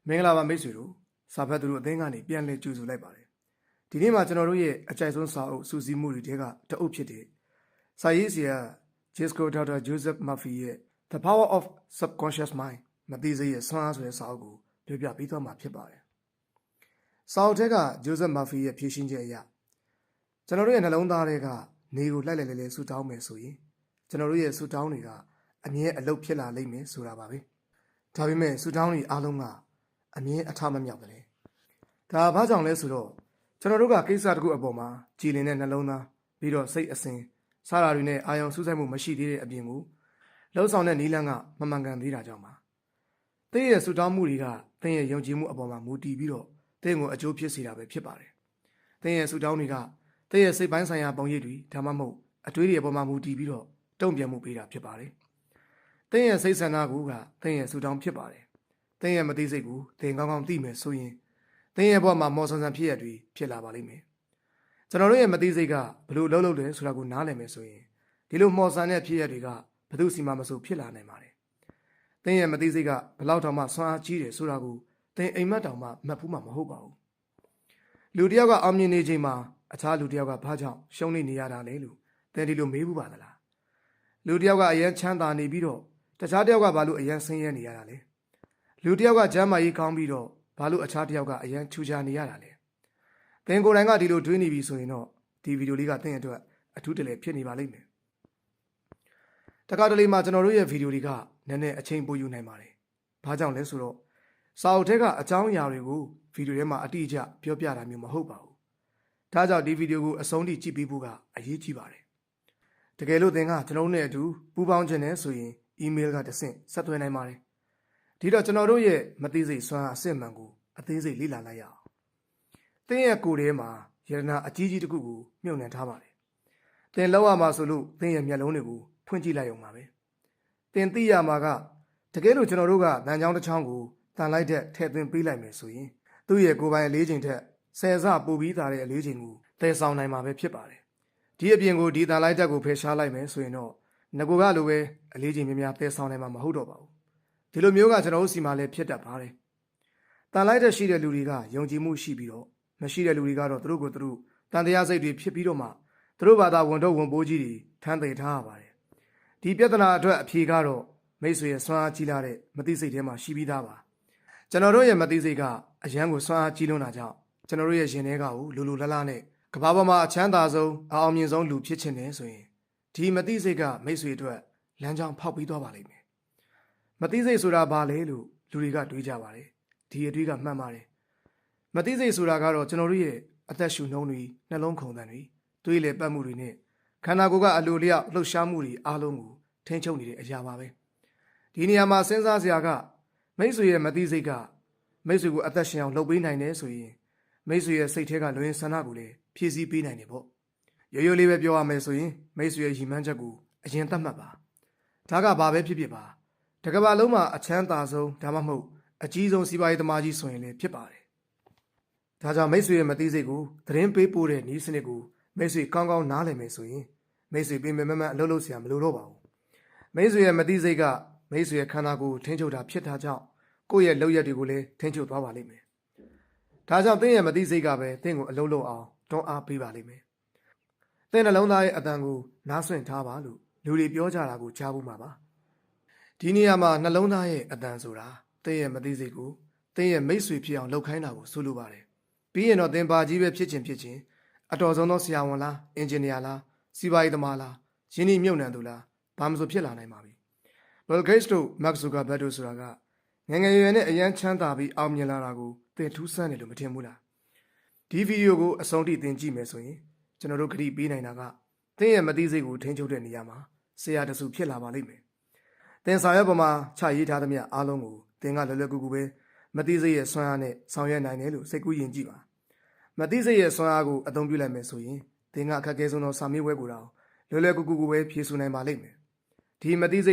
မင်္ဂလာပါမိတ်ဆွေတို့စာဖတ်သူတို့အသင်းကနေပြန်လည်ကြိုဆိုလိုက်ပါတယ်ဒီနေ့မှာကျွန်တော်တို့ရဲ့အကြိုက်ဆုံးစာအုပ်စူးစီးမှုတွေထဲကတအုပ်ဖြစ်တဲ့စာရေးဆရာ Jesco Dr. Joseph Murphy ရဲ့ The Power of Subconscious Mind မသိစိတ်ရဲ့စွမ်းအားဆိုတဲ့စာအုပ်ကိုပြောပြပေးသွားမှာဖြစ်ပါတယ်စာအုပ်ထဲက Joseph Murphy ရဲ့ဖြည့်ရှင်းချက်အရကျွန်တော်တို့ရဲ့နှလုံးသားထဲကနေကိုလိုက်လိုက်လဲဆူတောင်းမယ်ဆိုရင်ကျွန်တော်တို့ရဲ့ဆူတောင်းတွေကအမြဲအလုပ်ဖြစ်လာလိမ့်မယ်ဆိုတာပါပဲဒါပေမဲ့ဆူတောင်းတွေအားလုံးကအမြဲအထမမြောက်တယ်ဒါဘာကြောင့်လဲဆိုတော့ကျွန်တော်တို့ကကိစ္စတစ်ခုအပေါ်မှာကြည်လင်တဲ့နှလုံးသားပြီးတော့စိတ်အစဉ်စားတာတွေနဲ့အာရုံစူးစိုက်မှုမရှိသေးတဲ့အပြင်ကိုလှုပ်ဆောင်တဲ့နီးလန်းကမမှန်ကန်သေးတာကြောင့်ပါသင်ရဲ့ဆူတောင်းမှုတွေကသင်ရဲ့ယုံကြည်မှုအပေါ်မှာမူတည်ပြီးတော့သင်ကိုအကျိုးဖြစ်စေတာပဲဖြစ်ပါတယ်သင်ရဲ့ဆူတောင်းတွေကသင်ရဲ့စိတ်ပိုင်းဆိုင်ရာပုံရိပ်တွေဒါမှမဟုတ်အတွေးတွေအပေါ်မှာမူတည်ပြီးတော့တုံ့ပြန်မှုပေးတာဖြစ်ပါတယ်သင်ရဲ့စိတ်ဆန္ဒကသင်ရဲ့ဆူတောင်းဖြစ်ပါတယ်သင်ရဲ့မသိစိတ်ကိုသင်ကောင်းကောင်းသိမယ်ဆိုရင်သင်ရဲ့ဘဝမှာမော်ဆန်ဆန်ဖြစ်ရတွေဖြစ်လာပါလိမ့်မယ်ကျွန်တော်တို့ရဲ့မသိစိတ်ကဘလို့လှုပ်လှုပ်တယ်ဆိုတာကိုနားလည်မယ်ဆိုရင်ဒီလိုမော်ဆန်တဲ့ဖြစ်ရတွေကဘယ်သူစီမှမဆိုဖြစ်လာနိုင်ပါတယ်သင်ရဲ့မသိစိတ်ကဘလောက်တောင်မှဆွမ်းအားကြီးတယ်ဆိုတာကိုသင်အိမ်မက်တောင်မှမှတ်ဖို့မှမဟုတ်ပါဘူးလူတယောက်ကအောင်မြင်နေချိန်မှာအခြားလူတယောက်ကဘာကြောင့်ရှုံးနေရတာလဲလို့သင်ဒီလိုမေးဘူးပါသလားလူတယောက်ကအရင်ချမ်းသာနေပြီးတော့တခြားတယောက်ကဘာလို့အရင်ဆင်းရဲနေရတာလဲလူတယောက်ကကျမ်းမာရေးကောင်းပြီးတော့ဘာလို့အခြားတယောက်ကအရင်ထူခြားနေရတာလဲသင်ကိုယ်တိုင်ကဒီလိုတွေးနေပြီဆိုရင်တော့ဒီဗီဒီယိုလေးကသင်အတွက်အထူးတလဲဖြစ်နေပါလိမ့်မယ်တခါတလေမှာကျွန်တော်တို့ရဲ့ဗီဒီယိုတွေကနည်းနည်းအချိန်ပိုယူနိုင်ပါတယ်ဘာကြောင့်လဲဆိုတော့စာအုပ်ထဲကအကြောင်းအရာတွေကိုဗီဒီယိုထဲမှာအတိအကျပြောပြတာမျိုးမဟုတ်ပါဘူးဒါကြောင့်ဒီဗီဒီယိုကိုအဆုံးထိကြည့်ပြီးဖို့ကအရေးကြီးပါတယ်တကယ်လို့သင်ကကျွန်တော်တို့နဲ့အတူပူးပေါင်းခြင်းနဲ့ဆိုရင်အီးမေးလ်ကတဆင့်ဆက်သွယ်နိုင်ပါတယ်ဒီတော့ကျွန်တော်တို့ရဲ့မသိစိတ်စွမ်းအစစ်မှန်ကိုအသေးစိတ်လေ့လာလိုက်ရအောင်သင်ရဲ့ကိုယ်ထဲမှာယရနာအကြီးကြီးတစ်ခုကိုမြုပ်နှံထားပါတယ်သင်လောက်ရမှာဆိုလို့သင်ရဲ့မျက်လုံးတွေကိုဖွင့်ကြည့်လိုက်အောင်ပါပဲသင်သိရမှာကတကယ်လို့ကျွန်တော်တို့ကလမ်းကြောင်းတစ်ချောင်းကိုတန်လိုက်တဲ့ထည့်သွင်းပေးလိုက်မယ်ဆိုရင်သူ့ရဲ့ကိုယ်ပိုင်အလေးချိန်ထက်ဆယ်ဆပိုပြီးသားတဲ့အလေးချိန်ကိုသယ်ဆောင်နိုင်မှာပဲဖြစ်ပါတယ်ဒီအပြင်ကိုဒီတန်လိုက်တဲ့ကိုဖယ်ရှားလိုက်မယ်ဆိုရင်တော့ငကိုကလိုပဲအလေးချိန်များများသယ်ဆောင်နိုင်မှာမဟုတ်တော့ပါဘူးဒီလိုမျိုးကကျွန်တော်တို့စီမှာလည်းဖြစ်တတ်ပါတယ်တန်လိုက်တဲ့ရှိတဲ့လူတွေကယုံကြည်မှုရှိပြီးတော့မရှိတဲ့လူတွေကတော့သူတို့ကိုယ်သူတို့တန်တရားစိတ်တွေဖြစ်ပြီးတော့မှသူတို့ဘာသာဝန်ထုတ်ဝန်ပိုးကြီးတွေထမ်းသိထားရပါတယ်ဒီပြဿနာအတွက်အဖြေကတော့မိတ်ဆွေရဲ့စွမ်းအားကြီးလာတဲ့မသိစိတ်ထဲမှာရှိပြီးသားပါကျွန်တော်တို့ရဲ့မသိစိတ်ကအရန်ကိုစွမ်းအားကြီးလွန်းတာကြောင့်ကျွန်တော်တို့ရဲ့ရင်ထဲကကိုလူလူလားလားနဲ့ကမ္ဘာပေါ်မှာအချမ်းသာဆုံးအအောင်မြင်ဆုံးလူဖြစ်ချင်တယ်ဆိုရင်ဒီမသိစိတ်ကမိတ်ဆွေအတွက်လမ်းကြောင်းဖောက်ပြီးသွားပါလိမ့်မယ်မသိစိတ်ဆိုတာဘာလဲလို့လူတွေကတွေးကြပါတယ်ဒီအတွေးကမှန်ပါတယ်မသိစိတ်ဆိုတာကတော့ကျွန်တော်တို့ရဲ့အသက်ရှူနှုံးတွေနှလုံးခုန်သံတွေတွေးလေပတ်မှုတွေနဲ့ခန္ဓာကိုယ်ကအလိုလျောက်လှုပ်ရှားမှုတွေအားလုံးကိုထိန်းချုပ်နေတဲ့အရာပါပဲဒီနေရာမှာစဉ်းစားစရာကမိတ်ဆွေရဲ့မသိစိတ်ကမိတ်ဆွေကိုအသက်ရှင်အောင်လှုပ်ပေးနိုင်တယ်ဆိုရင်မိတ်ဆွေရဲ့စိတ်ထဲကလွင်ဆန္ဒကိုလည်းဖြည့်ဆည်းပေးနိုင်တယ်ပေါ့ရိုးရိုးလေးပဲပြောရမယ်ဆိုရင်မိတ်ဆွေရဲ့ရည်မှန်းချက်ကိုအရင်သတ်မှတ်ပါဒါကဘာပဲဖြစ်ဖြစ်ပါတကဘာလုံးမှာအချမ်းသာဆုံးဒါမှမဟုတ်အကြီးဆုံးစီးပွားရေးသမားကြီးဆိုရင်လည်းဖြစ်ပါတယ်ဒါကြောင့်မိတ်ဆွေရဲ့မသိစိတ်ကိုသတင်းပေးပို့တဲ့နည်းစနစ်ကိုမိတ်ဆွေကောင်းကောင်းနားလည်မယ်ဆိုရင်မိတ်ဆွေပြင်မအလုပ်လုပ်စရာမလိုတော့ပါဘူးမိတ်ဆွေရဲ့မသိစိတ်ကမိတ်ဆွေရဲ့ခန္ဓာကိုယ်ထိန်းချုပ်တာဖြစ်တာကြောင့်ကိုယ့်ရဲ့လုပ်ရက်တွေကိုလည်းထိန်းချုပ်သွားပါလိမ့်မယ်ဒါကြောင့်သင်ရဲ့မသိစိတ်ကပဲသင်ကိုအလုပ်လုပ်အောင်တွန်းအားပေးပါလိမ့်မယ်သင်နှလုံးသားရဲ့အတန်ကိုနားဆွင့်ထားပါလို့လူတွေပြောကြတာကိုကြားဖို့မှာပါဒီနေရာမှာနှလုံးသားရဲ့အတန်ဆိုတာသင်ရဲ့မသိစိတ်ကိုသင်ရဲ့မိတ်ဆွေဖြစ်အောင်လုပ်ခိုင်းတာကိုဆိုလိုပါတယ်ပြီးရင်တော့သင်ပါကြီးပဲဖြစ်ချင်းအတော်ဆုံးသောဆရာဝန်လားအင်ဂျင်နီယာလားစီးပွားရေးသမားလားယင်းနှိမ့်မြုပ်နှံသူလားဘာမှမဆိုဖြစ်လာနိုင်ပါပြီBill Gates တို့ Mark Zuckerberg တို့ဆိုတာကငယ်ငယ်ရွယ်နဲ့အရန်ချမ်းသာပြီးအောင်မြင်လာတာကိုသင်ထူးဆန်းတယ်လို့မထင်ဘူးလားဒီဗီဒီယိုကိုအဆုံးထိသင်ကြည့်မယ်ဆိုရင်ကျွန်တော်တို့ခရီးပေးနိုင်တာကသင်ရဲ့မသိစိတ်ကိုထိန်းချုပ်တဲ့နေရာမှာဆရာတစုဖြစ်လာပါလိမ့်မယ်သင်စာရွက်ပေါ်မှာချရေးထားသမျှအားလုံးကိုသင်ကလွယ်လွယ်ကူကူပဲမသိစိတ်ရဲ့စွမ်းအားနဲ့ဆောင်ရွက်နိုင်တယ်လို့စိတ်ကူးယဉ်ကြည့်ပါမသိစိတ်ရဲ့စွမ်းအားကိုအသုံးပြုလိုက်မယ်ဆိုရင်သင်ကအခက်အခဲဆုံးသောစာမေးပွဲကိုတော့လွယ်လွယ်ကူကူပဲဖြေဆိုနိုင်ပါလိမ့်မယ်ဒီမသိစိတ်